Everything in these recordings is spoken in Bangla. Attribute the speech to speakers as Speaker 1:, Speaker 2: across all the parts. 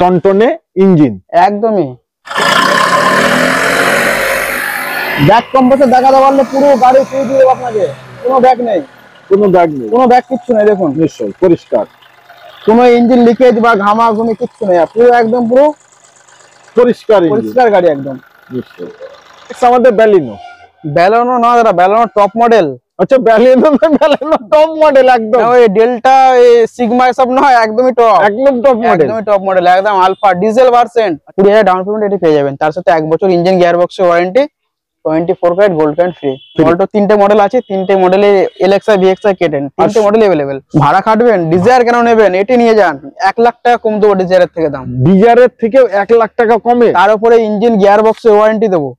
Speaker 1: টনটনে ইঞ্জিন
Speaker 2: একদমই। ব্যাক কম্প্রেসর দেখাতে পারলে পুরো গাড়ি ছুঁয়ে দিয়ে দেবো আপনাকে। কোনো ব্যাক নেই,
Speaker 1: কোনো দাগ নেই,
Speaker 2: কোনো ব্যাক কিচ্ছু নেই। দেখুন
Speaker 1: নিশ্চয়ই পরিষ্কার,
Speaker 2: কোনো ইঞ্জিন লিকেজ বা ঘামাঘুমি কিচ্ছু নেই, পুরো একদম পুরো
Speaker 1: পরিষ্কার
Speaker 2: পরিষ্কার গাড়ি একদম।
Speaker 1: নিশ্চয়ই। আমাদের ব্যালিনো
Speaker 2: ব্যালেনো না দাদা, ব্যালেনো টপ মডেল।
Speaker 1: আচ্ছা ব্যালিনো না, ব্যালিনো টপ মডেল একদম।
Speaker 2: ওই ডেল্টা সিগমা এসব নয়, একদমই টপ,
Speaker 1: একদম টপ মডেল,
Speaker 2: একদমই টপ মডেল, একদম Alpha diesel version. 20,000 down payment এটি পেয়ে যাবেন, তার সাথে 1 বছর ইঞ্জিন গিয়ার বক্সের warranty, 24 carat gold coin free. Alto 3টে মডেল আছে, 3টে মডেলে এলএক্সআই ভিএক্সআই কেটেন, 3টে মডেল अवेलेबल। ভাড়া খাটবেন, ডিজায়ার কেন নেবেন, এটি নিয়ে যান, 1 লাখ টাকা কম দেবো ডিজায়ারের থেকে দাম।
Speaker 1: ডিজায়ারের থেকে 1 লাখ টাকা কমে,
Speaker 2: তার উপরে ইঞ্জিন গিয়ার বক্সের ওয়ারেন্টি দেবো।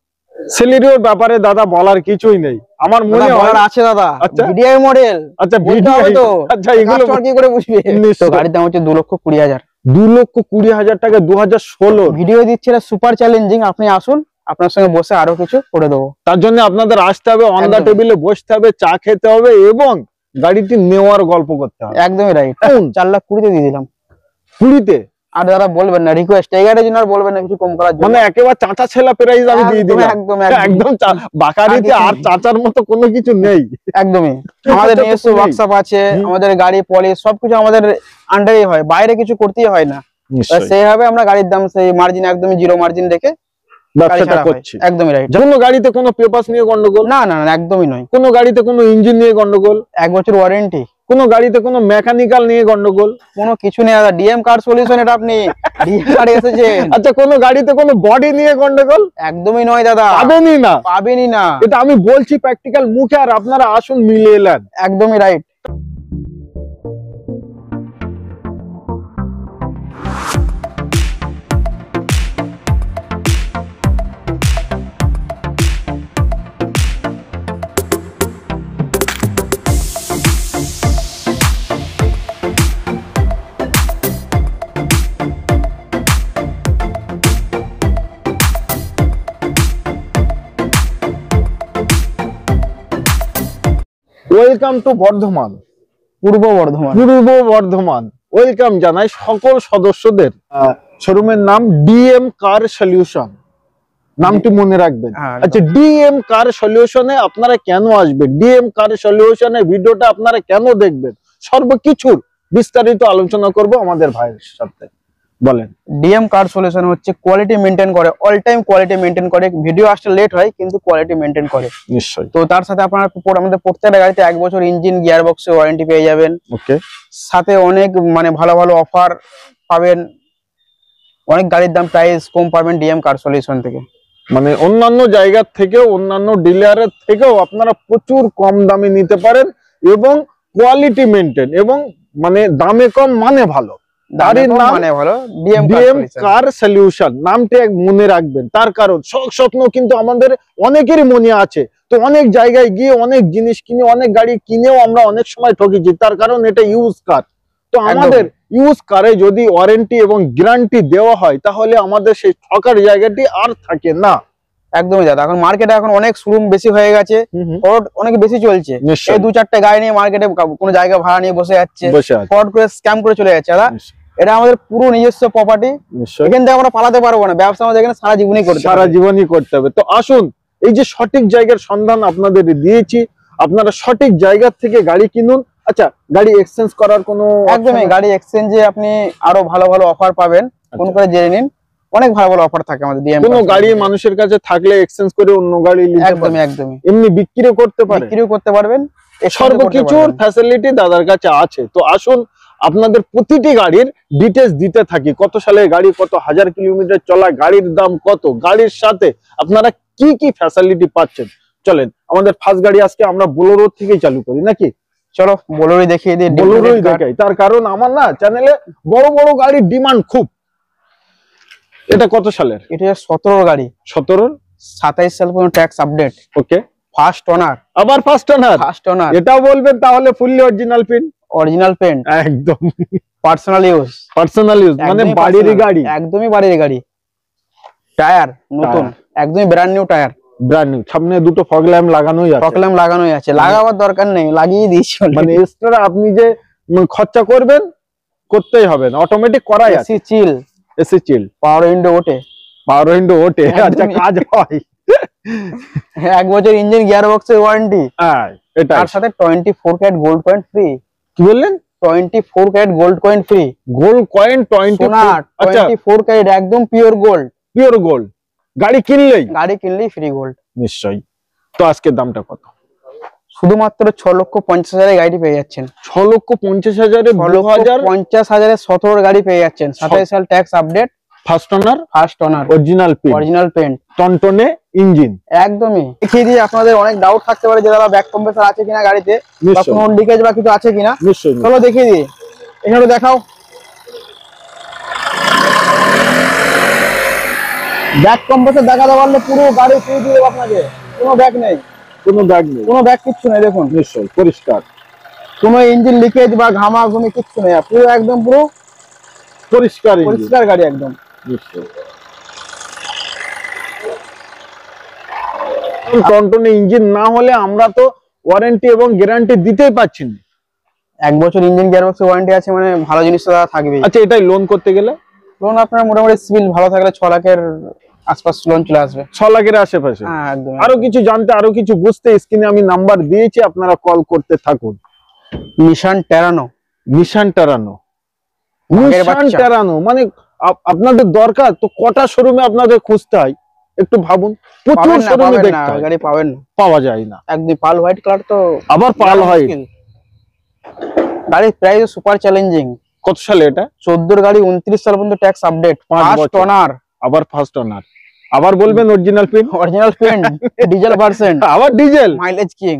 Speaker 1: সেলেরিওর ব্যাপারে দাদা বলার কিছুই নেই, আমার মনে হয়
Speaker 2: আছে দাদা।
Speaker 1: আচ্ছা
Speaker 2: ভিডিআই মডেল,
Speaker 1: আচ্ছা ভিডিও
Speaker 2: তো
Speaker 1: আচ্ছা এগুলো
Speaker 2: কি করে বুঝবে। তো গাড়ির দাম হচ্ছে 2,20,000,
Speaker 1: 2,20,000 টাকা 2016।
Speaker 2: ভিডিও দিচ্ছে এটা সুপার চ্যালেঞ্জিং। আপনি আসুন, আপনার সঙ্গে বসে আরো কিছু করে দেবো।
Speaker 1: তার জন্য আপনাদের আসতে হবে, অন দা টেবিলে বসতে হবে, চা খেতে হবে এবং গাড়িটি নেওয়ার গল্প করতে হবে।
Speaker 2: একদমই রাইট। 4,20,000 দিয়ে দিলাম
Speaker 1: 20-তে।
Speaker 2: আর দাদা বলবেন না, রিকোয়েস্ট এই গাড়ির জন্য আর বলবেন না কিছু কম করার জন্য,
Speaker 1: মানে একেবারে চাচা ছেলা প্রাইস আমি দিয়ে দিলাম।
Speaker 2: একদম
Speaker 1: একদম বাকারিতে আর চাচার মতো কোনো কিছু নেই।
Speaker 2: একদমই। আমাদের নিজস্ব ওয়ার্কশপ আছে, আমাদের গাড়ি পলিশ সবকিছু আমাদের আন্ডারেই হয়, বাইরে কিছু করতেই হয় না। সেইভাবে আমরা গাড়ির দাম সেই মার্জিন একদমই জিরো মার্জিন রেখে
Speaker 1: ব্যবসাটা করছি।
Speaker 2: একদমই রাইট।
Speaker 1: কোনো গাড়িতে কোনো পেপারস নিয়ে গন্ডগোল
Speaker 2: না, না না একদমই নয়।
Speaker 1: কোনো গাড়িতে কোনো ইঞ্জিন নিয়ে গন্ডগোল,
Speaker 2: 1 বছর ওয়ারেন্টি,
Speaker 1: কোনো গাড়িতে কোনো মেকানিক্যাল নিয়ে গন্ডগোল,
Speaker 2: কোনো কিছু নেই দাদা। ডিএম কার সলিউশন, এটা আপনি ডিএম কারে এসেছেন।
Speaker 1: আচ্ছা কোনো গাড়িতে কোনো বডি নিয়ে গন্ডগোল
Speaker 2: একদমই নয় দাদা,
Speaker 1: পাবেনই না,
Speaker 2: পাবেনই না।
Speaker 1: এটা আমি বলছি প্র্যাকটিক্যাল মুখে, আর আপনারা আসুন মিলিয়ে এলেন।
Speaker 2: একদমই right.
Speaker 1: Welcome to Bardhaman,
Speaker 2: Purba Bardhaman,
Speaker 1: Purba Bardhaman. Welcome জানাই সকল সদস্যদের। শোরুমের নাম ডিএম কার সলিউশন, নামটি মনে রাখবেন। আচ্ছা ডিএম কার সলিউশনে আপনারা কেন আসবেন, ডিএম কার সলিউশনে ভিডিওটা আপনারা কেন দেখবেন, সর্বকিছুর বিস্তারিত আলোচনা করব আমাদের ভাইয়ের সাথে। বলেন।
Speaker 2: ডিএম কার সলিউশন হচ্ছে কোয়ালিটি মেইনটেইন করে, অল টাইম কোয়ালিটি মেইনটেইন করে। ভিডিও আসতে লেট হয় কিন্তু কোয়ালিটি মেইনটেইন করে।
Speaker 1: নিশ্চয়ই।
Speaker 2: তো তার সাথে আপনারা আমাদের প্রত্যেকটা গাড়িতে 1 বছর ইঞ্জিন গিয়ার বক্সে ওয়ারেন্টি পেয়ে যাবেন।
Speaker 1: ওকে।
Speaker 2: সাথে অনেক মানে ভালো ভালো অফার পাবেন, অনেক গাড়ির দাম প্রাইস কম পাবেন ডিএম কার সলিউশন থেকে।
Speaker 1: মানে অন্যান্য জায়গার থেকেও, অন্যান্য ডিলারের থেকেও আপনারা প্রচুর কম দামে নিতে পারেন এবং কোয়ালিটি মেইনটেইন, এবং মানে দামে কম মানে ভালো। গাড়ির নাম মানে ভালো, ডিএম কার সলিউশন, নামটা মনে রাখবেন। তার কারণ শখ স্বপ্ন কিন্তু আমাদের অনেকেরই মনে আছে, তো অনেক জায়গায় গিয়ে অনেক জিনিস কিনে, অনেক গাড়ি কিনেও আমরা অনেক সময় ঠকেছি, তার কারণ এটা ইউজ কার। তো আমাদের ইউজ কারে যদি ওয়ারেন্টি এবং গ্যারান্টি দেওয়া হয় তাহলে আমাদের সেই ঠকার জায়গাটি আর থাকে না।
Speaker 2: একদমই দাদা। এখন মার্কেটে এখন অনেক শোরুম বেশি হয়ে গেছে, অনেক বেশি চলছে। এই 2-4টে গাড়ি নিয়ে মার্কেটে কোনো জায়গা ভাড়া নিয়ে বসে যাচ্ছে, ফ্রড করে স্ক্যাম করে চলে যাচ্ছে। দাদা এটা আমাদের পুরো নিজস্ব প্রপার্টি, এখান থেকে আমরা পালাতে পারবো না। ব্যবসা আমাদের এখানে সারা জীবনই করতে হবে। তো আসুন, এই যে সঠিক জায়গার সন্ধান আপনাদের দিয়েছি, আপনারা সঠিক জায়গা থেকে গাড়ি কিনুন। আচ্ছা গাড়ি এক্সচেঞ্জ করার কোনো, একদমই গাড়ি এক্সচেঞ্জে আপনি আরো ভালো ভালো অফার পাবেন, ফোন করে জেনে নিন। অনেক ভালো ভালো অফার থাকে আমাদের ডিএম।
Speaker 1: কোনো গাড়ি মানুষের কাছে থাকলে এক্সচেঞ্জ করে অন্য গাড়ি নিতে পারবেন।
Speaker 2: একদমই
Speaker 1: এমনি বিক্রিও করতে পারবেন। সর্বকিছুর ফ্যাসিলিটি দাদার কাছে আছে। তো আসুন আপনাদের প্রতিটি গাড়ির ডিটেইলস দিতে থাকি, কত সালের গাড়ি, কত হাজার কিলোমিটার চলা, গাড়ির দাম কত, গাড়ির সাথে আপনারা কি কি ফ্যাসিলিটি পাচ্ছেন। চলেন আমাদের ফার্স্ট গাড়ি আজকে আমরা বোলেরো থেকে চালু করি নাকি?
Speaker 2: চলো বোলেরো দেখিয়ে দিই।
Speaker 1: বোলেরোই দেখাই, তার কারণ আমার না চ্যানেলে বড় বড় গাড়ির ডিমান্ড খুব। এটা কত সালের?
Speaker 2: এটা 17 গাড়ি।
Speaker 1: 17
Speaker 2: 27 সাল পর্যন্ত ট্যাক্স আপডেট।
Speaker 1: ওকে।
Speaker 2: ফার্স্ট ওনার,
Speaker 1: আবার ফার্স্ট ওনার। এটাও বলবেন তাহলে ফুললি অরিজিনাল পেন্ট একদম, পার্সোনাল ইউজ মানে বাড়ির গাড়ি,
Speaker 2: একদমই বাড়ির গাড়ি। টায়ার নতুন, একদমই brand new tyre,
Speaker 1: brand new. সামনে দুটো ফগ ল্যাম্প লাগানোই আছে, লাগাবার দরকার নেই, লাগিয়ে দিয়েছি। মানে এক্সট্রা আপনি যে খরচা করবেন করতেই হবে না, অটোমেটিক করাই আছে।
Speaker 2: চিল
Speaker 1: এসি চিল,
Speaker 2: পাওয়ার উইন্ডো ওঠে,
Speaker 1: পাওয়ার উইন্ডো ওঠে। আচ্ছা, কাজ হয়।
Speaker 2: 1 বছর ইঞ্জিন গিয়ার বক্সের ওয়ারেন্টি,
Speaker 1: হ্যাঁ এটা
Speaker 2: তার সাথে 24 ক্যারেট গোল্ড কয়েন ফ্রি।
Speaker 1: কি বললেন?
Speaker 2: 24 carat gold coin free.
Speaker 1: Gold coin 24?
Speaker 2: আচ্ছা 24 ক্যারেট একদম পিওর গোল্ড,
Speaker 1: পিওর গোল্ড। গাড়ি কিনলেই
Speaker 2: ফ্রি গোল্ড
Speaker 1: নিশ্চয়ই। তো আজকের দামটা কত?
Speaker 2: শুধুমাত্র 6,50,000 গাড়ি পেয়ে যাচ্ছেন।
Speaker 1: 6,50,000
Speaker 2: 6,50,000 17 গাড়ি পেয়ে যাচ্ছেন। 27 সাল tax update,
Speaker 1: first owner,
Speaker 2: original paint,
Speaker 1: টনটনে ইঞ্জিন।
Speaker 2: একদমই দেখিয়ে দিয়ে আপনাদের অনেক ডাউট থাকতে পারে যে দাদা ব্যাক কম্প্রেসর আছে কিনা গাড়িতে, বা কোনো লিকেজ বা কিছু আছে কিনা। চলো দেখিয়ে দিই, এখানে দেখাও। ব্যাক কম্প্রেসর দেখাতে পারলে পুরো গাড়ি ফ্রি দিয়ে দেবো আপনাকে। কোনো ব্যাক নেই, কোনো ব্যাক কিচ্ছু নেই। দেখুন
Speaker 1: নিশ্চয়ই পরিষ্কার,
Speaker 2: কোনো ইঞ্জিন লিকেজ বা ঘামাঘুমি কিচ্ছু নেই, পুরো একদম পুরো
Speaker 1: পরিষ্কার
Speaker 2: গাড়ি একদম।
Speaker 1: টনটনে ইঞ্জিন না হলে আমরা তো ওয়ারেন্টি এবং গ্যারান্টি দিতেই পাচ্ছি না।
Speaker 2: 1 বছর ইঞ্জিন গিয়ারবক্সের ওয়ারেন্টি আছে মানে ভালো জিনিস তো থাকবে।
Speaker 1: আচ্ছা, এটাই লোন করতে গেলে?
Speaker 2: লোন আপনার মোটামুটি সিভিল ভালো থাকলে 6 লাখের আশপাশ লোন চলে আসবে।
Speaker 1: 6 লাখের আশেপাশে।
Speaker 2: হ্যাঁ একদম।
Speaker 1: আরো কিছু জানতে, আরো কিছু বুঝতে স্ক্রিনে আমি নাম্বার দিয়েছি, আপনারা কল করতে থাকুন।
Speaker 2: নিশান টেরানো
Speaker 1: মানে আপনাদের দরকার তো কটা শোরুমে আপনাদের খুঁজতে হয় একটু ভাবুন। প্রচুর শোরুমে দেখতে হয়,
Speaker 2: গাড়ি পাবেন না,
Speaker 1: পাওয়া যায় না।
Speaker 2: একদম পাল হোয়াইট কালার, তো
Speaker 1: আবার পাল হোয়াইট
Speaker 2: গাড়ির প্রাইস সুপার চ্যালেঞ্জিং।
Speaker 1: কত সালে এটা?
Speaker 2: 14 গাড়ি 29 সাল পর্যন্ত ট্যাক্স আপডেট, ফার্স্ট ওনার।
Speaker 1: আবার ফার্স্ট ওনার, আবার বলবেন অরিজিনাল পেন্ট,
Speaker 2: ডিজেল ভার্সন,
Speaker 1: আবার ডিজেল,
Speaker 2: মাইলেজ কিং।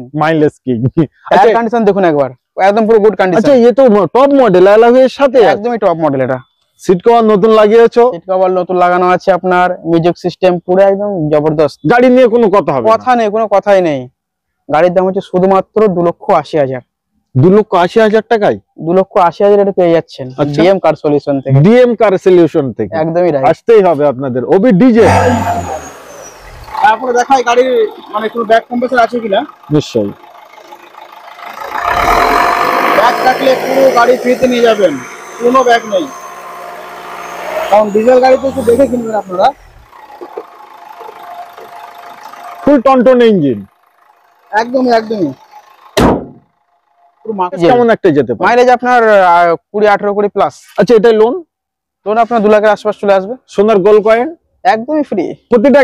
Speaker 1: আচ্ছা
Speaker 2: কন্ডিশন দেখুন একবার, একদম পুরো গুড কন্ডিশন।
Speaker 1: আচ্ছা, ये तो টপ মডেল এর সাথে
Speaker 2: একদমই টপ মডেল। এটা
Speaker 1: সিট কভার নতুন লাগিয়েছো?
Speaker 2: সিট কভার নতুন লাগানো আছে, আপনার মিউজিক সিস্টেম পুরো একদম জবরদস্ত।
Speaker 1: গাড়ি নিয়ে কোনো কথা হবে না?
Speaker 2: কথা নেই, কোনো কথাই নেই। গাড়ির দাম হচ্ছে শুধুমাত্র 2,80,000।
Speaker 1: 2,80,000 টাকায়
Speaker 2: 2,80,000 এটা পেয়ে যাচ্ছেন ডিএম কার সলিউশন থেকে। একদমই রাইট,
Speaker 1: আসতেই হবে আপনাদের। ওবি ডিজে।
Speaker 2: তারপরে দেখাই গাড়ির মানে কোনো ব্যাক কম্প্রেসর আছে কিনা।
Speaker 1: নিশ্চয়ই
Speaker 2: ব্যাক থাকলে পুরো গাড়ি ফ্রিতে নিয়ে যাবেন, কোনো ব্যাক নেই। কারণ ডিজেল গাড়িতে একটু দেখে কিনবেন আপনারা।
Speaker 1: ফুল টনটন ইঞ্জিন,
Speaker 2: একদমই
Speaker 1: কেমন একটা যেতে পারে?
Speaker 2: মাইলেজ আপনার 20-18 কোটি প্লাস।
Speaker 1: আচ্ছা, এটাই লোন
Speaker 2: আপনার 2 লাখের আশপাশ চলে আসবে।
Speaker 1: সোনার গোল্ড কয়েন
Speaker 2: একদমই ফ্রি
Speaker 1: প্রতিটা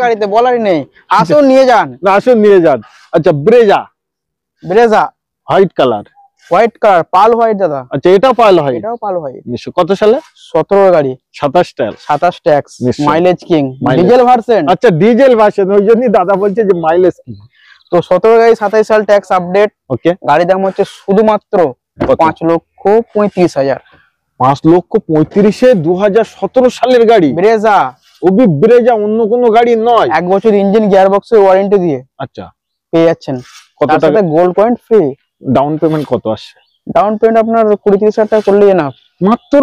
Speaker 1: গাড়িতে,
Speaker 2: বলারই নেই। আসুন নিয়ে যান।
Speaker 1: আচ্ছা, Brezza white colour,
Speaker 2: pearl white দাদা।
Speaker 1: আচ্ছা, এটাও পাল হোয়াইট?
Speaker 2: এটাও পাল হোয়াইট।
Speaker 1: কত সালে?
Speaker 2: 17 গাড়ি,
Speaker 1: 27
Speaker 2: tax, mileage king, diesel version.
Speaker 1: আচ্ছা, ডিজেল ভার্সন, ওই জন্যই দাদা বলছে যে মাইলেজ কিং।
Speaker 2: তো 17 গাড়ি, 27 সাল ট্যাক্স আপডেট।
Speaker 1: ওকে,
Speaker 2: গাড়ির দাম হচ্ছে শুধুমাত্র 5,35,000।
Speaker 1: 5,35,000 2017 সালের গাড়ি,
Speaker 2: ব্রেজা।
Speaker 1: ওবি ব্রেজা, অন্য কোনো গাড়ি নয়।
Speaker 2: 1 বছর ইঞ্জিন গিয়ার বক্সের ওয়ারেন্টি দিয়ে
Speaker 1: আচ্ছা
Speaker 2: পেয়ে যাচ্ছেন।
Speaker 1: কত টাকা?
Speaker 2: Gold coin free.
Speaker 1: Down payment কত আসছে?
Speaker 2: ডাউন পেমেন্ট আপনার 20-30,000 টাকা করলেই না। মাত্র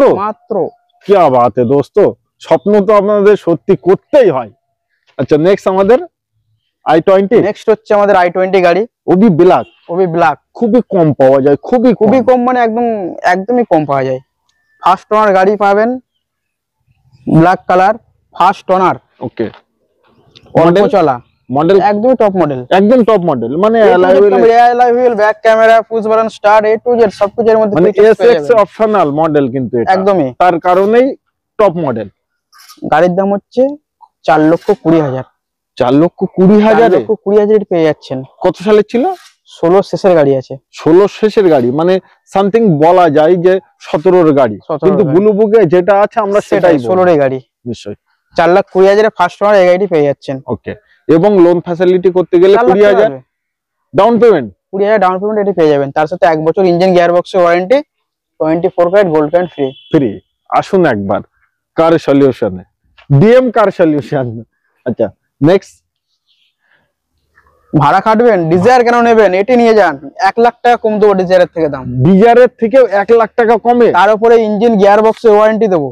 Speaker 1: কি বাত है দোস্ত, স্বপ্ন তো আপনাদের সত্যি করতেই হয়। আচ্ছা, নেক্সট আমাদের i20।
Speaker 2: নেক্সট হচ্ছে আমাদের i20 গাড়ি,
Speaker 1: ওবি ব্ল্যাক। খুবই কম পাওয়া যায়, খুবই
Speaker 2: কম মানে একদমই কম পাওয়া যায়। ফার্স্ট ওনার গাড়ি পাবেন, black colour, first owner.
Speaker 1: Okay,
Speaker 2: অল্প চলা
Speaker 1: মডেল,
Speaker 2: একদমই টপ মডেল,
Speaker 1: মানে
Speaker 2: alloy wheel, back camera, push button start, A to Z সবকিছুর মধ্যে,
Speaker 1: মানে এসএক্স অপশনাল মডেল, কিন্তু এটা
Speaker 2: একদমই
Speaker 1: তার কারণেই টপ মডেল।
Speaker 2: গাড়ির দাম হচ্ছে 4,20,000।
Speaker 1: 4,20,000
Speaker 2: পেয়ে যাচ্ছেন।
Speaker 1: কত সালের ছিল?
Speaker 2: 16 শেষের গাড়ি আছে।
Speaker 1: 16 শেষের গাড়ি, মানে সামথিং বলা যায় যে 17 গাড়ি, কিন্তু ব্লু বুকে যেটা আছে আমরা সেটাই
Speaker 2: 16 গাড়ি।
Speaker 1: নিশ্চয়ই
Speaker 2: 4,20,000 ফার্স্ট ওনার এই গাড়িটি পেয়ে যাচ্ছেন।
Speaker 1: ওকে, এবং লোন ফ্যাসিলিটি করতে গেলে 20,000 ডাউন পেমেন্ট,
Speaker 2: 20,000 ডাউন পেমেন্ট এটি পেয়ে যাবেন। তার সাথে 1 বছর ইঞ্জিন গিয়ার বক্সের warranty, 24 carat gold coin free.
Speaker 1: আসুন একবার কার সলিউশনে, ডিএম কার সলিউশন। আচ্ছা, নেক্সট
Speaker 2: ভাড়া খাটবেন, ডিজায়ার কেন নেবেন? এটি নিয়ে যান, 1 লাখ টাকা কম দেবো ডিজায়ারের থেকে দাম।
Speaker 1: ডিজায়ারের থেকে 1 লাখ টাকা কমে?
Speaker 2: তার উপরে ইঞ্জিন গিয়ার বক্সের ওয়ারেন্টি দেবো।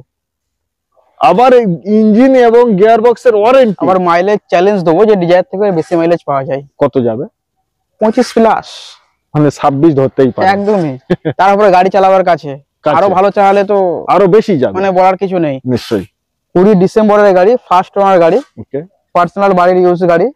Speaker 1: আবার ইঞ্জিন এবং গিয়ার বক্সের ওয়ারেন্টি,
Speaker 2: আবার মাইলেজ চ্যালেঞ্জ দেবো যে ডিজায়ার থেকে বেশি মাইলেজ পাওয়া যায়।
Speaker 1: কত যাবে?
Speaker 2: 25 প্লাস,
Speaker 1: মানে 26 ধরতেই পারে।
Speaker 2: একদমই। তারপরে গাড়ি চালাবার আরো ভালো চাইলে তো
Speaker 1: আরো বেশি যাবে,
Speaker 2: মানে বলার কিছু নেই।
Speaker 1: নিশ্চয়ই
Speaker 2: 20 ডিসেম্বরের গাড়ি, ফার্স্ট ওনার গাড়ি, ওকে, পার্সোনাল বাড়ির ইউজ গাড়ি।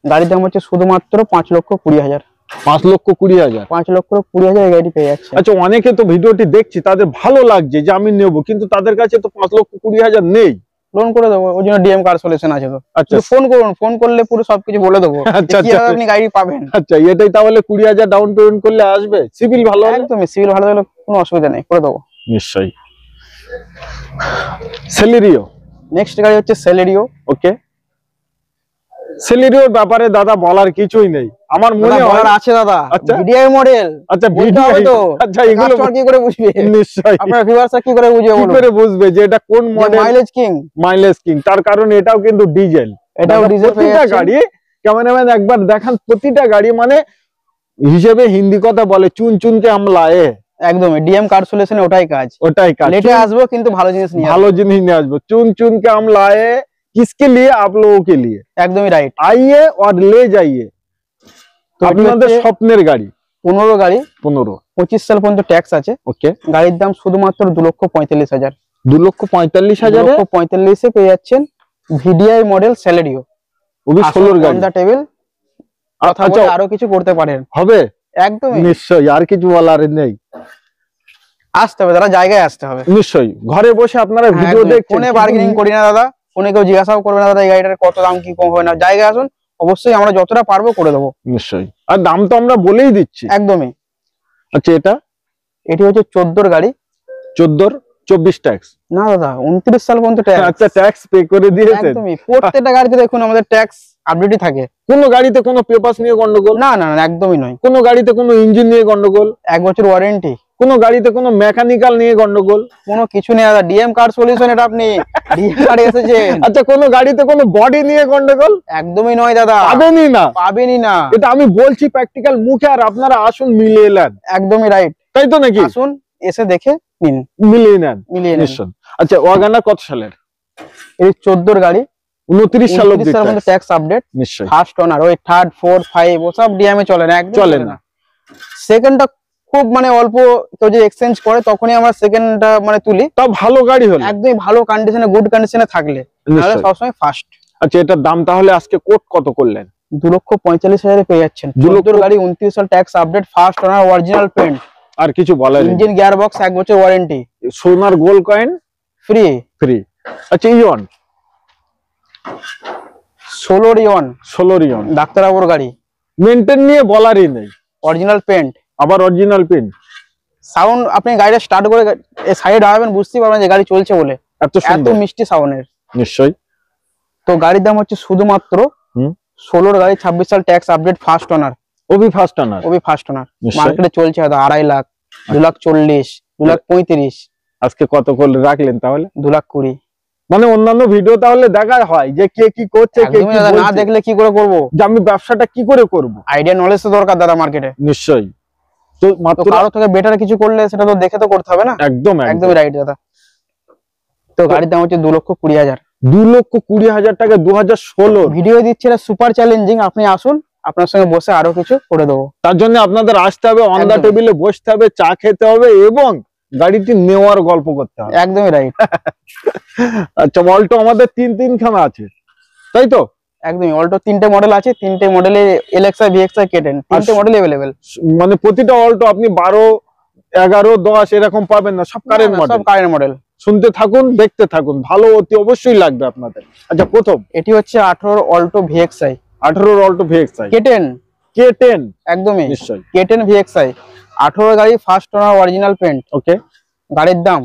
Speaker 2: গাড়ির দাম হচ্ছে শুধুমাত্র 5,20,000।
Speaker 1: 5,20,000,
Speaker 2: 5,20,000 গাড়ি পেয়ে যাচ্ছে।
Speaker 1: আচ্ছা, অনেকে তো ভিডিওটি দেখছি, তাদের ভালো লাগছে যে আমি নেব, কিন্তু তাদের কাছে তো 5,20,000 নেই।
Speaker 2: লোন করে দেবো, ওই জন্য ডিএম কার সলিউশন আছে তো।
Speaker 1: আচ্ছা,
Speaker 2: ফোন করুন, ফোন করলে পুরো সবকিছু বলে দেবো কিভাবে আপনি গাড়ি পাবেন।
Speaker 1: আচ্ছা, এটাই তাহলে 20,000 ডাউন পেমেন্ট করলে আসবে? সিভিল ভালো?
Speaker 2: একদমই সিভিল ভালো হলে কোনো অসুবিধা নেই, করে দেবো
Speaker 1: নিশ্চয়ই। সেলেরিও,
Speaker 2: নেক্সট গাড়ি হচ্ছে সেলেরিও।
Speaker 1: ওকে, সেলেরিওর ব্যাপারে দাদা বলার কিছুই নেই, আমার মনে হয়
Speaker 2: আছে দাদা। আচ্ছা, ভিডিআই মডেল।
Speaker 1: আচ্ছা, ভিডিআই তো, আচ্ছা, এগুলো
Speaker 2: কি করে বুঝবে?
Speaker 1: নিশ্চয়ই
Speaker 2: আপনারা ভিউয়ার্সরা কি করে বুঝবে,
Speaker 1: কি করে বুঝবে যে এটা কোন model?
Speaker 2: Mileage king,
Speaker 1: mileage king, তার কারণ এটাও কিন্তু ডিজেল।
Speaker 2: এটাও ডিজেল।
Speaker 1: প্রতিটা গাড়ি, ক্যামেরাম্যান একবার দেখান, প্রতিটা গাড়ি মানে হিসেবে হিন্দি কথা বলে চুন চুন কে আমলা এ।
Speaker 2: একদমই ডিএম কার সলিউশনে ওটাই কাজ, লেটে আসবো কিন্তু ভালো জিনিস নিয়ে
Speaker 1: আসবো। চুন চুন কে हम लाए, किसके लिए? आप लोगों के लिए।
Speaker 2: একদমই রাইট।
Speaker 1: आइए और ले जाइए। আপনাদের স্বপ্নের গাড়ি,
Speaker 2: 15 গাড়ি,
Speaker 1: 25
Speaker 2: সাল পর্যন্ত ট্যাক্স আছে।
Speaker 1: ওকে,
Speaker 2: গাড়ির দাম শুধুমাত্র 2,45,000।
Speaker 1: 2,45,000
Speaker 2: 2,45,000 পেয়ে যাচ্ছেন ভিডিআই মডেল সেলেরিও।
Speaker 1: ওবি 16 গাড়ি,
Speaker 2: অন দা টেবিল। আচ্ছা, আরো কিছু করতে পারেন
Speaker 1: হবে?
Speaker 2: একদমই
Speaker 1: নিশ্চয়ই, আর কিছু বলার নেই।
Speaker 2: আসতে হবে দাদা, জায়গায় আসতে হবে।
Speaker 1: নিশ্চয়ই, ঘরে বসে আপনারা ভিডিও দেখছেন,
Speaker 2: ফোনে বার্গেনিং করি না দাদা, ফোনে কেউ জিজ্ঞাসাও করবে না দাদা এই গাড়িটার কত দাম কি কম হবে না। জায়গায় আসুন, অবশ্যই আমরা যতটা পারবো করে দেবো।
Speaker 1: নিশ্চয়ই, আর দাম তো আমরা বলেই দিচ্ছি।
Speaker 2: একদমই।
Speaker 1: আচ্ছা, এটি
Speaker 2: হচ্ছে 14 গাড়ি।
Speaker 1: 24 ট্যাক্স
Speaker 2: না দাদা, 29 সাল পর্যন্ত ট্যাক্স।
Speaker 1: আচ্ছা, ট্যাক্স পে করে দিয়েছেন?
Speaker 2: একদমই, প্রত্যেকটা গাড়িতে দেখুন আমাদের ট্যাক্স আপডেটই থাকে।
Speaker 1: কোনো গাড়িতে কোনো পেপারস নিয়ে গন্ডগোল?
Speaker 2: না না, একদমই নয়।
Speaker 1: কোনো গাড়িতে কোনো ইঞ্জিন নিয়ে গন্ডগোল?
Speaker 2: 1 বছর ওয়ারেন্টি।
Speaker 1: কোনো গাড়িতে কোনো মেকানিক্যাল নিয়ে গন্ডগোল?
Speaker 2: কোনো কিছু নেই দাদা, ডিএম কার সলিউশন। এটা আপনি ডিএম কারে এসেছেন।
Speaker 1: আচ্ছা, কোনো গাড়িতে কোনো বডি নিয়ে গন্ডগোল?
Speaker 2: একদমই নয় দাদা, পাবেনই না।
Speaker 1: এটা আমি বলছি প্র্যাকটিক্যাল মুখে, আর আপনারা আসুন মিলিয়ে নেন।
Speaker 2: একদমই রাইট,
Speaker 1: তাই তো নাকি?
Speaker 2: আসুন, এসে দেখে নিন,
Speaker 1: মিলিয়ে নেন। নিশ্চয়। আচ্ছা, ওয়াগনার কত সালের?
Speaker 2: এই 14 গাড়ি,
Speaker 1: 29 সাল অবধি
Speaker 2: ট্যাক্স আপডেট।
Speaker 1: নিশ্চয়।
Speaker 2: ফার্স্ট ওনার, ওই 3rd 4th 5 ওসব ডিএম এ চলে না, একদম
Speaker 1: চলে না।
Speaker 2: সেকেন্ডটা খুব মানে অল্প কেউ যে এক্সচেঞ্জ করে তখনই আমরা সেকেন্ডটা মানে তুলি,
Speaker 1: তাও ভালো গাড়ি হলে,
Speaker 2: একদমই ভালো কন্ডিশনে, গুড কন্ডিশনে থাকলে, তাহলে সবসময় ফার্স্ট।
Speaker 1: আচ্ছা, এটার দাম তাহলে আজকে কোট কত করলেন?
Speaker 2: 2,45,000 পেয়ে যাচ্ছেন। 14 গাড়ি, 29 সাল tax update, first owner, original paint,
Speaker 1: আর কিছু বলার?
Speaker 2: ইঞ্জিন, গিয়ার বক্স, 1 বছর ওয়ারেন্টি,
Speaker 1: সোনার গোল্ড কয়েন ফ্রি। আচ্ছা, ইয়ন 16 ইয়ন
Speaker 2: ডাক্তারবাবুর গাড়ি,
Speaker 1: মেইনটেইন নিয়ে বলারই নেই।
Speaker 2: অরিজিনাল পেন্ট,
Speaker 1: আবার অরিজিনাল পেন্ট।
Speaker 2: সাউন্ড আপনি গাড়িটা স্টার্ট করে সাইড দাঁড়াবেন, বুঝতেই পারবেন যে গাড়ি চলছে বলে, এত মিষ্টি সাউন্ডের।
Speaker 1: নিশ্চয়ই।
Speaker 2: তো গাড়ির দাম হচ্ছে শুধুমাত্র 16 গাড়ি, 26 সাল ট্যাক্স আপডেট, ফার্স্ট ওনার,
Speaker 1: ওবি ফার্স্ট ওনার।
Speaker 2: মার্কেটে চলছে 2.5 লাখ, 2,40,000, 2,35,000।
Speaker 1: আজকে কত করে রাখলেন তাহলে?
Speaker 2: 2,20,000।
Speaker 1: মানে অন্যান্য ভিডিও তাহলে দেখা হয় যে কে কি করছে, কে কি বলছে।
Speaker 2: না দেখলে কি করে করব,
Speaker 1: যে আমি ব্যবসাটা কি করে করব?
Speaker 2: আইডিয়া নলেজ তো দরকার দাদা মার্কেটে।
Speaker 1: নিশ্চয়ই। তো মাত্র
Speaker 2: কারো থেকে বেটার কিছু করলে সেটা তো দেখে তো করতে হবে না।
Speaker 1: একদম
Speaker 2: রাইট দাদা। তো গাড়ির দাম হচ্ছে 2,20,000।
Speaker 1: 2,20,000 টাকা 2016
Speaker 2: ভিডিও দিচ্ছে, এটা সুপার চ্যালেঞ্জিং। আপনি আসুন, আপনার সঙ্গে বসে আরো কিছু করে দেবো।
Speaker 1: তার জন্য আপনাদের আসতে হবে, অন দা টেবিলে বসতে হবে, চা খেতে হবে এবং গাড়িটি নেওয়ার গল্প করতে হবে।
Speaker 2: একদমই রাইট।
Speaker 1: আচ্ছা, অল্টো আমাদের 3 খানা আছে, তাই তো?
Speaker 2: একদমই, অল্টো 3টে মডেল আছে, 3টে মডেলে এলএক্সআই, ভিএক্সআই, K10, 3টে মডেল अवेलेबल।
Speaker 1: মানে প্রতিটা অল্টো আপনি 12, 11, 10 এরকম পাবেন না, সব কারেন্ট মডেল।
Speaker 2: সব কারেন্ট মডেল।
Speaker 1: শুনতে থাকুন, দেখতে থাকুন, ভালো অতি অবশ্যই লাগবে আপনাদের। আচ্ছা, প্রথম
Speaker 2: এটি হচ্ছে 18 Alto VXI.
Speaker 1: 18 Alto VXI,
Speaker 2: K10 একদমই
Speaker 1: নিশ্চয়ই।
Speaker 2: K10 ভিএক্সআই 18 গাড়ি, ফার্স্ট ওনার, অরিজিনাল পেন্ট।
Speaker 1: ওকে।
Speaker 2: গাড়ির দাম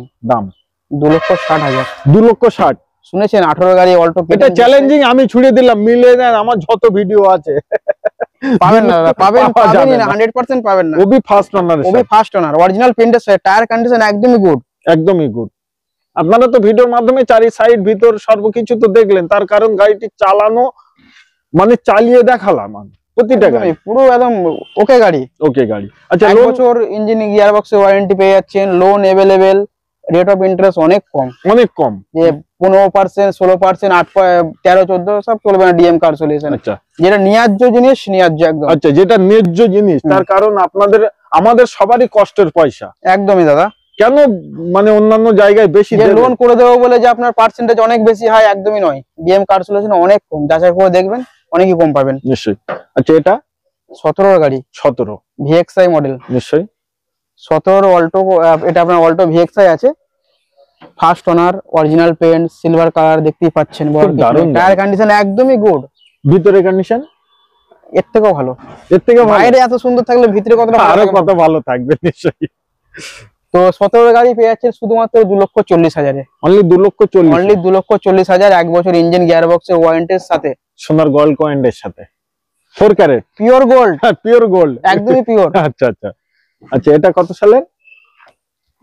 Speaker 2: 2,60,000।
Speaker 1: 2,60,000
Speaker 2: শুনেছেন? 18 গাড়ি অল্টো।
Speaker 1: এটা চ্যালেঞ্জিং, আমি ছুড়ে দিলাম, মিলে নেন, আমার যত ভিডিও আছে।
Speaker 2: পাবেন না দাদা, পাবেন না, 100% পাবেন না।
Speaker 1: ওবি ফার্স্ট ওনার,
Speaker 2: অরিজিনাল পেন্টের, টায়ার কন্ডিশন একদমই গুড,
Speaker 1: একদমই গুড। আপনারা তো ভিডিওর মাধ্যমে চারি সাইড ভিতর সর্বকিছু তো দেখলেন, তার কারণ গাড়িটি চালানো মানে চালিয়ে দেখালাম আমি প্রতিটা গাড়ি,
Speaker 2: পুরো একদম ওকে গাড়ি।
Speaker 1: আচ্ছা,
Speaker 2: 1 বছর ইঞ্জিন, গিয়ার বক্সে ওয়ারেন্টি পেয়ে যাচ্ছেন, loan available, rate of interest অনেক কম, যে 15%, 16%, 8, 13, 14 সব চলবে না ডিএম কার সলিউশন।
Speaker 1: আচ্ছা,
Speaker 2: যেটা ন্যায্য জিনিস, ন্যায্য একদম।
Speaker 1: আচ্ছা, যেটা ন্যায্য জিনিস, তার কারণ আমাদের সবারই কষ্টের পয়সা।
Speaker 2: একদমই দাদা।
Speaker 1: কেন মানে অন্যান্য জায়গায় বেশি
Speaker 2: লোন করে দেবো বলে যে আপনার পার্সেন্টেজ অনেক বেশি হয়, একদমই নয়। ডিএম কার সলিউশন অনেক কম, যাচাই করে দেখবেন অনেকই কম পাবেন।
Speaker 1: নিশ্চয়ই। আচ্ছা এটা
Speaker 2: 17 গাড়ি,
Speaker 1: 17
Speaker 2: ভিএক্সআই মডেল।
Speaker 1: নিশ্চয়ই
Speaker 2: 17 অল্টো, এটা আপনার অল্টো ভিএক্সআই আছে, first owner, original paint, silver colour দেখতেই পাচ্ছেন। টায়ার কন্ডিশন একদমই গুড।
Speaker 1: ভিতরে কন্ডিশন
Speaker 2: এর থেকেও ভালো,
Speaker 1: এর থেকে
Speaker 2: বাইরে এত সুন্দর থাকলে ভিতরে কতটা
Speaker 1: আরো কত ভালো থাকবে নিশ্চয়ই।
Speaker 2: তো 17 গাড়ি পেয়ে যাচ্ছেন শুধুমাত্র 2,40,000-এ।
Speaker 1: অনলি 2,40,000,
Speaker 2: অনলি 2,40,000, 1 বছর ইঞ্জিন গিয়ার বক্সের ওয়ারেন্টির সাথে,
Speaker 1: সোনার গোল্ড কয়েনের সাথে, 4 carat
Speaker 2: pure gold.
Speaker 1: Pure gold,
Speaker 2: একদমই পিওর।
Speaker 1: আচ্ছা আচ্ছা আচ্ছা, এটা কত সালের?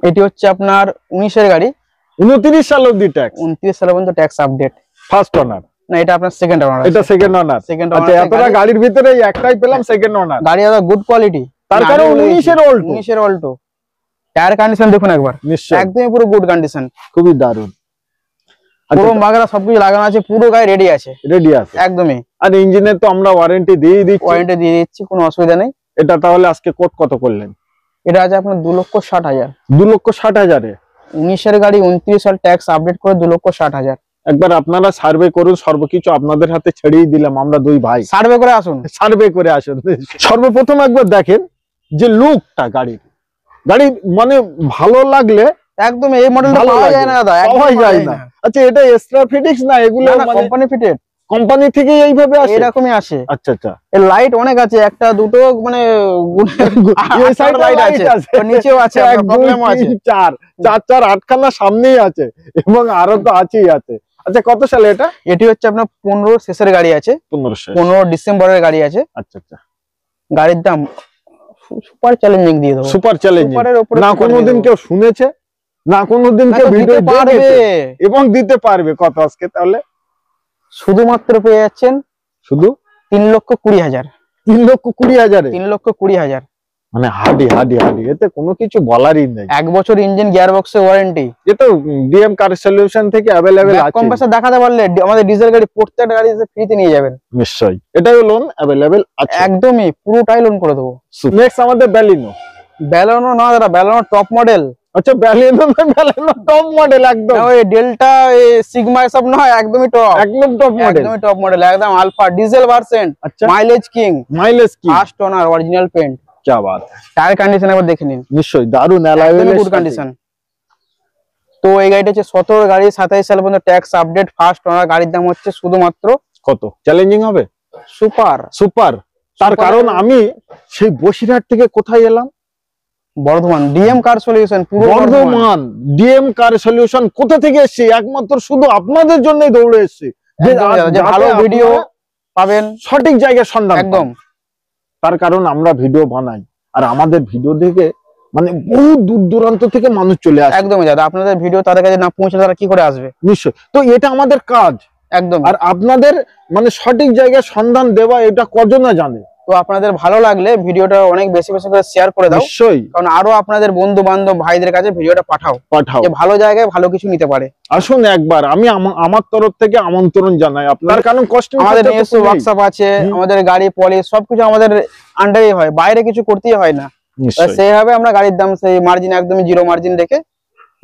Speaker 2: এটি হচ্ছে আপনার 19 এর গাড়ি,
Speaker 1: 29 সাল অবধি ট্যাক্স,
Speaker 2: 29 সাল পর্যন্ত ট্যাক্স আপডেট।
Speaker 1: ফার্স্ট ওনার
Speaker 2: না, এটা আপনার সেকেন্ড ওনার।
Speaker 1: এটা সেকেন্ড ওনার। আচ্ছা, এতটা গাড়ির ভিতরে একটাই পেলাম সেকেন্ড ওনার।
Speaker 2: গাড়ি আবার গুড কোয়ালিটি,
Speaker 1: তার কারণ 19 এর অল্টো।
Speaker 2: 19 এর অল্টো। টায়ার কন্ডিশন দেখুন একবার,
Speaker 1: নিশ্চয়ই
Speaker 2: একদমই পুরো গুড কন্ডিশন,
Speaker 1: খুবই দারুণ।
Speaker 2: পুরো মাগরা সবকিছু লাগানো আছে, পুরো গাড়ি রেডি আছে,
Speaker 1: রেডি আছে
Speaker 2: একদমই।
Speaker 1: আর ইঞ্জিনের তো আমরা ওয়ারেন্টি দিয়ে দিচ্ছি,
Speaker 2: ওয়ারেন্টি দিয়ে দিচ্ছি, কোনো অসুবিধা নেই।
Speaker 1: এটা তাহলে আজকে কোট কত করলেন?
Speaker 2: এটা আছে আপনার 2,60,000।
Speaker 1: 2,60,000-এ
Speaker 2: 19 এর গাড়ি, 29 সাল ট্যাক্স আপডেট করে 2,60,000।
Speaker 1: একবার আপনারা সার্ভে করুন, সর্বকিছু আপনাদের হাতে ছেড়েই দিলাম, আমরা দুই ভাই।
Speaker 2: সার্ভে করে আসুন,
Speaker 1: সার্ভে করে আসুন। সর্বপ্রথম একবার দেখেন যে লুকটা গাড়ির, গাড়ি মানে ভালো লাগলে
Speaker 2: একদম এই মডেলটা পাওয়া যায় না দাদা,
Speaker 1: পাওয়া যায় না। আচ্ছা, এটা এক্সট্রা ফিটিংস না, এগুলো
Speaker 2: কোম্পানি ফিটেড,
Speaker 1: কোম্পানি থেকে এইভাবে আসে,
Speaker 2: এরকমই আসে।
Speaker 1: আচ্ছা আচ্ছা,
Speaker 2: এর লাইট অনেক আছে, একটা দুটো মানে
Speaker 1: এই সাইড লাইট আছে,
Speaker 2: নিচেও আছে, প্রবলেমও আছে।
Speaker 1: 4 8খানা সামনেই আছে এবং আরো তো আছেই আছে। আচ্ছা, কত সালে এটা?
Speaker 2: এটি হচ্ছে আপনার 15 শেষের গাড়ি আছে, 15 ডিসেম্বরের গাড়ি আছে।
Speaker 1: আচ্ছা আচ্ছা,
Speaker 2: গাড়ির দাম সুপার চ্যালেঞ্জিং দিয়ে দেবো।
Speaker 1: সুপার চ্যালেঞ্জিং, না কোনোদিন কেউ শুনেছে, না কোনোদিন কেউ ভিডিও দেখেছে এবং দিতে পারবে। কত আজকে তাহলে?
Speaker 2: শুধুমাত্র পেয়ে যাচ্ছেন শুধু 3,20,000।
Speaker 1: 3,20,000-এ
Speaker 2: 3,20,000
Speaker 1: মানে হাডি হাডি হাডি, এতে কোনো কিছু বলারই নেই।
Speaker 2: 1 বছর ইঞ্জিন গিয়ার বক্সের ওয়ারেন্টি,
Speaker 1: এটা ডিএম কার সলিউশন থেকে अवेलेबल আছে।
Speaker 2: কম্প্রেসর দেখাতে পারলে আমাদের ডিজেল গাড়ি প্রত্যেকটা গাড়িতে ফ্রিতে নিয়ে যাবেন।
Speaker 1: নিশ্চয়ই, এটাও লোন अवेलेबल আছে,
Speaker 2: একদমই পুরোটাই লোন করে দেবো।
Speaker 1: নেক্সট আমাদের ব্যালিনো।
Speaker 2: ব্যালেনো না দাদা, ব্যালেনো টপ মডেল।
Speaker 1: আচ্ছা, ব্যালিনো না, ব্যালিনো টপ মডেল একদম।
Speaker 2: ওই ডেল্টা, এই সিগমা এসব নয়, একদমই টপ,
Speaker 1: একদম টপ মডেল,
Speaker 2: একদমই টপ মডেল, একদম আলফা ডিজেল ভার্সন।
Speaker 1: আচ্ছা,
Speaker 2: mileage king,
Speaker 1: mileage king,
Speaker 2: first owner, original paint.
Speaker 1: কি বাত,
Speaker 2: টায়ার কন্ডিশন একবার দেখে নিন,
Speaker 1: নিশ্চয়ই দারুন, অ্যালাইভেল
Speaker 2: গুড কন্ডিশন। তো এই গাড়িটা হচ্ছে 17 গাড়ি, 27 সাল পর্যন্ত ট্যাক্স আপডেট, ফার্স্ট ওনার। গাড়ির দাম হচ্ছে শুধুমাত্র
Speaker 1: কত? চ্যালেঞ্জিং হবে,
Speaker 2: সুপার
Speaker 1: সুপার। তার কারণ আমি সেই বসিরহাট থেকে কোথায় এলাম?
Speaker 2: Bardhaman, DM car solution. পুরো
Speaker 1: বর্ধমান ডিএম কার সলিউশন কোথা থেকে এসেছি? একমাত্র শুধু আপনাদের জন্যই দৌড়ে এসেছি,
Speaker 2: যে ভালো ভিডিও পাবেন,
Speaker 1: সঠিক জায়গায় সন্ধান
Speaker 2: একদম।
Speaker 1: তার কারণ আমরা ভিডিও বানাই, আর আমাদের ভিডিও দেখে মানে বহু দূর দূরান্ত থেকে মানুষ চলে আসে।
Speaker 2: একদমই দাদা, আপনাদের ভিডিও তাদের কাছে না পৌঁছলে তারা কি করে আসবে?
Speaker 1: নিশ্চয়, তো এটা আমাদের কাজ
Speaker 2: একদম।
Speaker 1: আর আপনাদের মানে সঠিক জায়গায় সন্ধান দেওয়া, এটা কজনা জানে।
Speaker 2: তো আপনাদের ভালো লাগলে ভিডিওটা অনেক বেশি বেশি করে শেয়ার করে দাও,
Speaker 1: নিশ্চয়ই,
Speaker 2: কারণ আরো আপনাদের বন্ধু বান্ধব ভাইদের কাছে ভিডিওটা পাঠাও, যে ভালো জায়গায় ভালো কিছু নিতে পারে।
Speaker 1: আসুন একবার, আমি আমার তরফ থেকে আমন্ত্রণ জানাই আপনার, কারণ কষ্ট
Speaker 2: আমাদের নিজস্ব ওয়ার্কশপ আছে, আমাদের গাড়ি পলিশ সবকিছু আমাদের আন্ডারে হয়, বাইরে কিছু করতেই হয় না। সেইভাবে আমরা গাড়ির দাম সেই মার্জিন একদমই জিরো মার্জিন রেখে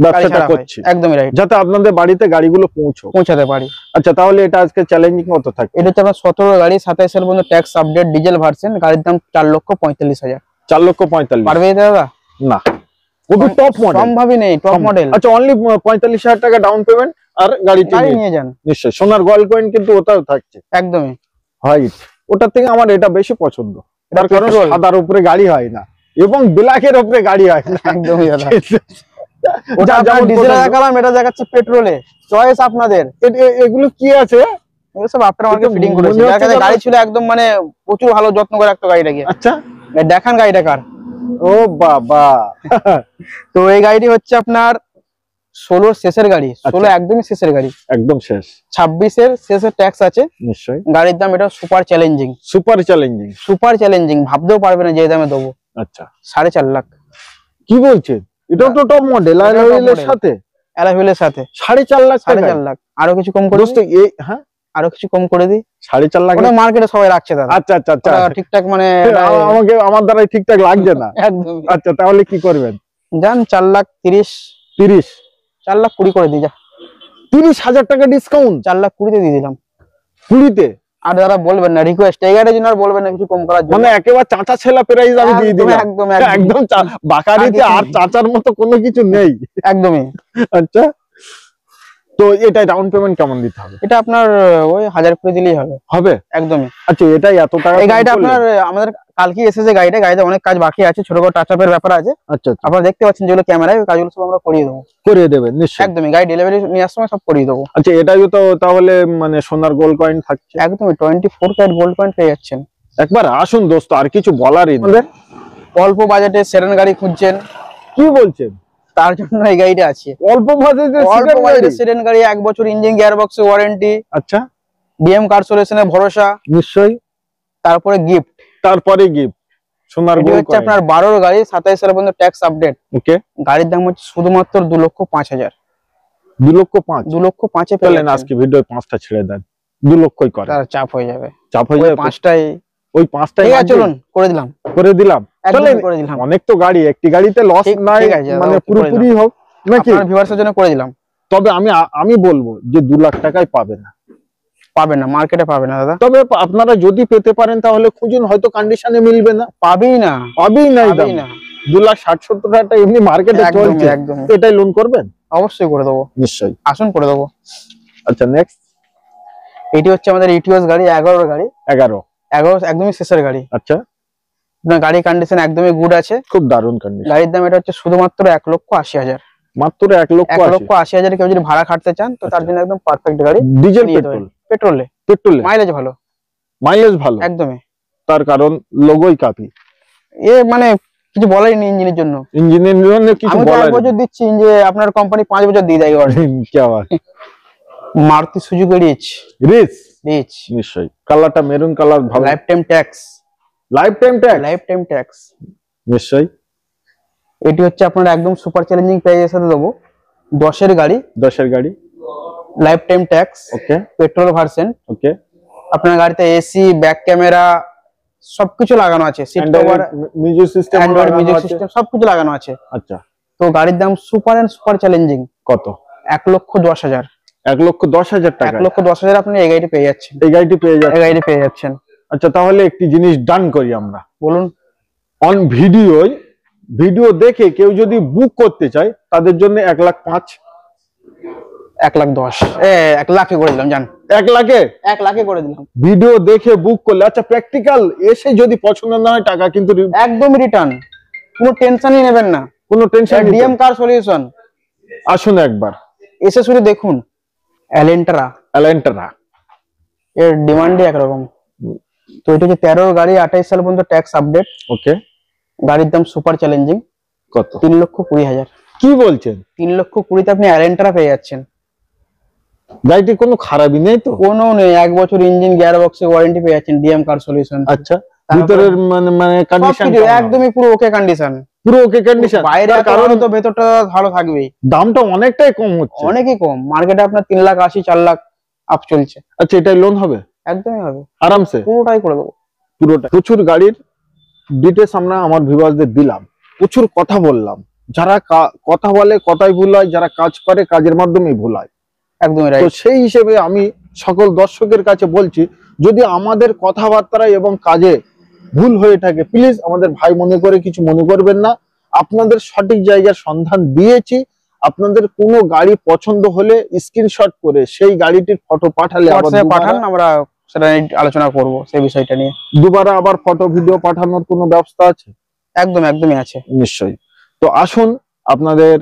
Speaker 2: ব্যবসাটা করছি, একদমই রাইট,
Speaker 1: যাতে আপনাদের বাড়িতে গাড়িগুলো পৌঁছাতে পারি। আচ্ছা, তাহলে এটা আজকে চ্যালেঞ্জিং কত থাকে?
Speaker 2: এটা হচ্ছে আপনার 17 গাড়ি, 27 সাল পর্যন্ত ট্যাক্স আপডেট, ডিজেল ভার্সন। গাড়ির দাম 4,45,000।
Speaker 1: 4,45,000
Speaker 2: পারবে দাদা?
Speaker 1: না, ওটা টপ মডেল,
Speaker 2: সম্ভবই নেই, টপ মডেল।
Speaker 1: আচ্ছা, অনলি 45,000 টাকা ডাউন পেমেন্ট আর গাড়িটি
Speaker 2: নিয়ে যান।
Speaker 1: নিশ্চয়ই, সোনার গোল্ড কয়েন কিন্তু ওটাও থাকছে,
Speaker 2: একদমই
Speaker 1: হোয়াইট। ওটার থেকে আমার এটা বেশি পছন্দ, তার কারণ সাদার উপরে গাড়ি হয় না এবং ব্ল্যাকের উপরে গাড়ি হয় না।
Speaker 2: একদমই দাদা, ওটা যেমন ডিজেলে দেখালাম, এটা দেখাচ্ছে পেট্রোলে, চয়েস আপনাদের।
Speaker 1: এগুলো কি আছে?
Speaker 2: এগুলো সব আফটার মার্কেট ফিটিং করেছে, যার কাছে গাড়ি ছিল একদম মানে প্রচুর ভালো যত্ন করে রাখতো গাড়িটাকে।
Speaker 1: আচ্ছা,
Speaker 2: দেখান গাড়িটা কার।
Speaker 1: ও বাবা,
Speaker 2: তো এই গাড়িটি হচ্ছে আপনার 16 শেষের গাড়ি, 16 একদমই শেষের গাড়ি,
Speaker 1: একদম শেষ।
Speaker 2: 26-এর শেষের ট্যাক্স আছে
Speaker 1: নিশ্চয়ই।
Speaker 2: গাড়ির দাম এটা super challenging,
Speaker 1: super challenging,
Speaker 2: super challenging, ভাবতেও পারবে না যে দামে দেবো।
Speaker 1: আচ্ছা,
Speaker 2: 4.5 লাখ।
Speaker 1: কি বলছেন? এটা তো টপ মডেল, অ্যালাইভেলের সাথে,
Speaker 2: অ্যালাইভেলের সাথে
Speaker 1: 4.5 লাখ,
Speaker 2: 4.5 লাখ। আরো কিছু কম করে দিই,
Speaker 1: হ্যাঁ
Speaker 2: আরো কিছু কম করে দিই।
Speaker 1: 4.5 লাখ
Speaker 2: ওটা মার্কেটে সবাই রাখছে দাদা।
Speaker 1: আচ্ছা আচ্ছা আচ্ছা,
Speaker 2: ঠিকঠাক মানে
Speaker 1: আমাকে আমার দ্বারাই ঠিকঠাক লাগছে না।
Speaker 2: একদম।
Speaker 1: আচ্ছা, তাহলে কি করবেন?
Speaker 2: যান 4,30,000
Speaker 1: 30
Speaker 2: 4,20,000 করে দিই যা।
Speaker 1: 30,000 টাকা ডিসকাউন্ট
Speaker 2: 4,20,000 দিয়ে দিলাম।
Speaker 1: 20-তে?
Speaker 2: আর যারা বলবেন না রিকোয়েস্ট এই গাড়ির জন্য আর বলবেন না কিছু কম করার জন্য,
Speaker 1: মানে একেবারে চাচা ছেলা প্রাইস আমি দিয়ে দিলাম।
Speaker 2: একদম
Speaker 1: একদম বাকারিতে আর চাচার মতো কোনো কিছু নেই
Speaker 2: একদমই।
Speaker 1: আচ্ছা, তো এটা ডাউন পেমেন্ট কেমন দিতে হবে?
Speaker 2: এটা আপনার ওই 1000 করে দিলেই হবে।
Speaker 1: হবে
Speaker 2: একদমই।
Speaker 1: আচ্ছা, এটাই এত টাকা?
Speaker 2: এই গাড়িটা আপনার আমাদের কালকে এসেছে, গাড়িতে অনেক কাজ বাকি আছে, ছোট বড় টাচ আপের ব্যাপার আছে।
Speaker 1: আচ্ছা,
Speaker 2: আপনারা দেখতে পাচ্ছেন যেগুলো ক্যামেরায়, ওই কাজগুলো সব আমরা করিয়ে দেবো।
Speaker 1: করিয়ে দেবেন নিশ্চয়ই?
Speaker 2: একদমই, গাড়ি ডেলিভারি নেওয়ার সময় সব করিয়ে দেবো।
Speaker 1: আচ্ছা, এটাই তো তাহলে মানে সোনার গোল্ড কয়েন থাকছে?
Speaker 2: একদমই 24 ক্যারেট গোল্ড কয়েন পেয়ে যাচ্ছেন।
Speaker 1: একবার আসুন দোস্ত, আর কিছু বলারই নেই।
Speaker 2: অল্প বাজেটে সেডান গাড়ি খুঁজছেন?
Speaker 1: কি বলছেন?
Speaker 2: তার জন্য এই গাড়িটা আছে।
Speaker 1: অল্প বাজেটে
Speaker 2: সেডান গাড়ি, 1 বছর ইঞ্জিন গিয়ার বক্সে ওয়ারেন্টি।
Speaker 1: আচ্ছা,
Speaker 2: ডিএম কার সলিউশনের ভরসা।
Speaker 1: নিশ্চয়ই।
Speaker 2: তারপরে গিফট।
Speaker 1: সোনার গোল্ড
Speaker 2: হচ্ছে আপনার 12 গাড়ি, 27 সালের পর্যন্ত ট্যাক্স আপডেট।
Speaker 1: ওকে।
Speaker 2: গাড়ির দাম হচ্ছে শুধুমাত্র 2,05,000।
Speaker 1: 2,05,000?
Speaker 2: 2,05,000
Speaker 1: পেলেন। আজকে ভিডিও 5টা ছেড়ে দেন, 2 লক্ষই করে।
Speaker 2: তার চাপ হয়ে যাবে।
Speaker 1: চাপ হয়ে যাবে।
Speaker 2: 5টাই,
Speaker 1: ওই 5টাই
Speaker 2: চলুন করে দিলাম।
Speaker 1: চলেন,
Speaker 2: করে দিলাম।
Speaker 1: অনেক তো গাড়ি, একটি গাড়িতে লস নাই, মানে পুরোপুরি হোক নাকি?
Speaker 2: আপনার ভিউয়ার্সের জন্য করে দিলাম।
Speaker 1: তবে আমি বলবো যে 2 লাখ টাকায় পাবেন না,
Speaker 2: মার্কেটে পাবে না দাদা।
Speaker 1: তবে আপনারা যদি পেতে পারেন তাহলে খুঁজুন, হয়তো কন্ডিশনে মিলবে না।
Speaker 2: পাবেই না।
Speaker 1: 2,60,70,000 টাকা এমনি মার্কেটে চলছে। এটাই লোন করবেন?
Speaker 2: অবশ্যই করে দেবো।
Speaker 1: নিশ্চয়ই,
Speaker 2: আসুন করে দেবো।
Speaker 1: আচ্ছা, নেক্সট।
Speaker 2: এটি হচ্ছে আমাদের ইটিওস গাড়ি, 11 গাড়ি।
Speaker 1: 11
Speaker 2: একদমই শেষের গাড়ি।
Speaker 1: আচ্ছা,
Speaker 2: গাড়ি কন্ডিশন একদমই গুড আছে,
Speaker 1: খুব দারুণ কন্ডিশন।
Speaker 2: গাড়ির দাম এটা হচ্ছে শুধুমাত্র 1,80,000।
Speaker 1: মাত্র 1,80,000
Speaker 2: কেউ যদি ভাড়া খাটতে চান তো তার জন্য একদম পারফেক্ট গাড়ি।
Speaker 1: ডিজেল
Speaker 2: পেট্রোলে মাইলেজ ভালো। একদমই,
Speaker 1: তার কারণ লোগোই কাপি।
Speaker 2: মানে কিছু বলাই নেই ইঞ্জিনের জন্য।
Speaker 1: কিছু
Speaker 2: বলার 1 বছর দিচ্ছি, যে আপনার কোম্পানি 5 বছর দিয়ে দেয়। মারুতি সুজুকি রিচ
Speaker 1: নিশ্চয়ই। কালারটা মেরুন কালার, ভালো।
Speaker 2: লাইফ টাইম ট্যাক্স
Speaker 1: নিশ্চয়ই।
Speaker 2: এটি হচ্ছে আপনার একদম সুপার চ্যালেঞ্জিং প্রাইসের সাথে দেবো। 10 এর গাড়ি, lifetime tax.
Speaker 1: Okay.
Speaker 2: Petrol version.
Speaker 1: Okay.
Speaker 2: আপনার গাড়িতে এসি, ব্যাক ক্যামেরা সবকিছু লাগানো আছে, seat cover,
Speaker 1: music system,
Speaker 2: Android music system সবকিছু লাগানো আছে।
Speaker 1: আচ্ছা,
Speaker 2: তো গাড়ির দাম সুপার চ্যালেঞ্জিং।
Speaker 1: কত?
Speaker 2: 1,10,000।
Speaker 1: 1,10,000 টাকা?
Speaker 2: 1,10,000 আপনি এই গাড়িটি পেয়ে যাচ্ছেন।
Speaker 1: আচ্ছা, তাহলে একটি জিনিস ডান করি আমরা।
Speaker 2: বলুন।
Speaker 1: অন ভিডিও দেখে কেউ যদি বুক করতে চায় তাদের জন্য 1,05,000।
Speaker 2: 1,10,000 1 লাখে করে দিলাম। জান
Speaker 1: 1 লাখে
Speaker 2: করে দিলাম।
Speaker 1: ভিডিও দেখে বুক করলে। আচ্ছা, প্র্যাকটিক্যাল এসে যদি পছন্দ না হয় টাকা কিন্তু
Speaker 2: একদম রিটার্ন, কোনো টেনশনই নেবেন না।
Speaker 1: কোনো টেনশন।
Speaker 2: DM car solution.
Speaker 1: আসুন একবার
Speaker 2: এসে শুধু দেখুন। এলেন্ট্রা এর ডিমান্ডই একরকম। তো এটা হচ্ছে 13 গাড়ি, 28 সাল পর্যন্ত ট্যাক্স আপডেট।
Speaker 1: ওকে।
Speaker 2: গাড়ির দাম সুপার চ্যালেঞ্জিং।
Speaker 1: কত?
Speaker 2: 3,20,000।
Speaker 1: কি বলছেন?
Speaker 2: 3,20,000 তে আপনি এলেন্ট্রা পেয়ে যাচ্ছেন।
Speaker 1: গাড়িটি কোনো খারাপই নেই তো?
Speaker 2: কোনো নেই, 1 বছর ইঞ্জিন গিয়ার বক্সে ওয়ারেন্টি পেয়ে যাচ্ছেন ডিএম কার সলিউশন।
Speaker 1: আচ্ছা, ভিতরের মানে কন্ডিশন
Speaker 2: একদমই পুরো ওকে কন্ডিশন। বাইরের কারণে তো ভেতরটা ভালো থাকবেই।
Speaker 1: দামটা অনেকটাই কম হচ্ছে।
Speaker 2: অনেকই কম, মার্কেটে আপনার 3,80,000 4 লাখ আপ চলছে।
Speaker 1: আচ্ছা, এটাই লোন হবে?
Speaker 2: একদমই হবে,
Speaker 1: আরামসে
Speaker 2: পুরোটাই করে দেবো।
Speaker 1: প্রচুর গাড়ির ডিটেইলস আমরা আমার ভিউয়ারদের দিলাম, প্রচুর কথা বললাম। যারা কথা বলে কথাই ভুল হয়, যারা কাজ করে কাজের মাধ্যমেই ভুল হয়।
Speaker 2: একদমই রাইট।
Speaker 1: তো সেই হিসেবে আমি সকল দর্শকের কাছে বলছি, যদি আমাদের কথাবার্তা এবং কাজে ভুল হয়ে থাকে প্লিজ আমাদের ভাই মনে করে কিছু মনে করবেন না। আপনাদের সঠিক জায়গার সন্ধান দিয়েছি। আপনাদের কোনো গাড়ি পছন্দ হলে স্ক্রিনশট করে সেই গাড়িটির ফটো পাঠালে
Speaker 2: পাঠান, আমরা সেটা নিয়ে আলোচনা করব। সেই বিষয়টা নিয়ে
Speaker 1: দুবারা আবার ফটো ভিডিও পাঠানোর কোনো ব্যবস্থা আছে?
Speaker 2: একদমই আছে।
Speaker 1: নিশ্চয়ই। তো আসুন আপনাদের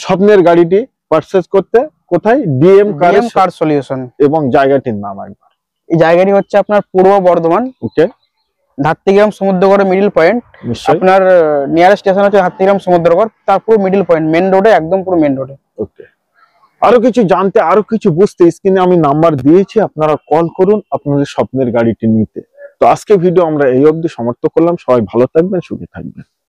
Speaker 1: স্বপ্নের গাড়িটি পারচেজ করতে। কোথায়? DM car
Speaker 2: solution.
Speaker 1: এবং জায়গাটির নাম একবার।
Speaker 2: এই জায়গাটি হচ্ছে আপনার Purba Bardhaman.
Speaker 1: Okay.
Speaker 2: Dhatrigram Samudragarh middle point. আপনার নিয়ারেস্ট স্টেশন হচ্ছে ধাত্রীগ্রাম সমুদ্রগড়, তার পুরো মিডল পয়েন্ট, মেন রোডে, একদম পুরো মেন রোডে।
Speaker 1: ওকে। আরো কিছু জানতে, আরো কিছু বুঝতে স্ক্রিনে আমি নাম্বার দিয়েছি, আপনারা কল করুন আপনাদের স্বপ্নের গাড়িটি নিতে। তো আজকে ভিডিও আমরা এই অবধি সমাপ্ত করলাম। সবাই ভালো থাকবেন, সুখী থাকবেন।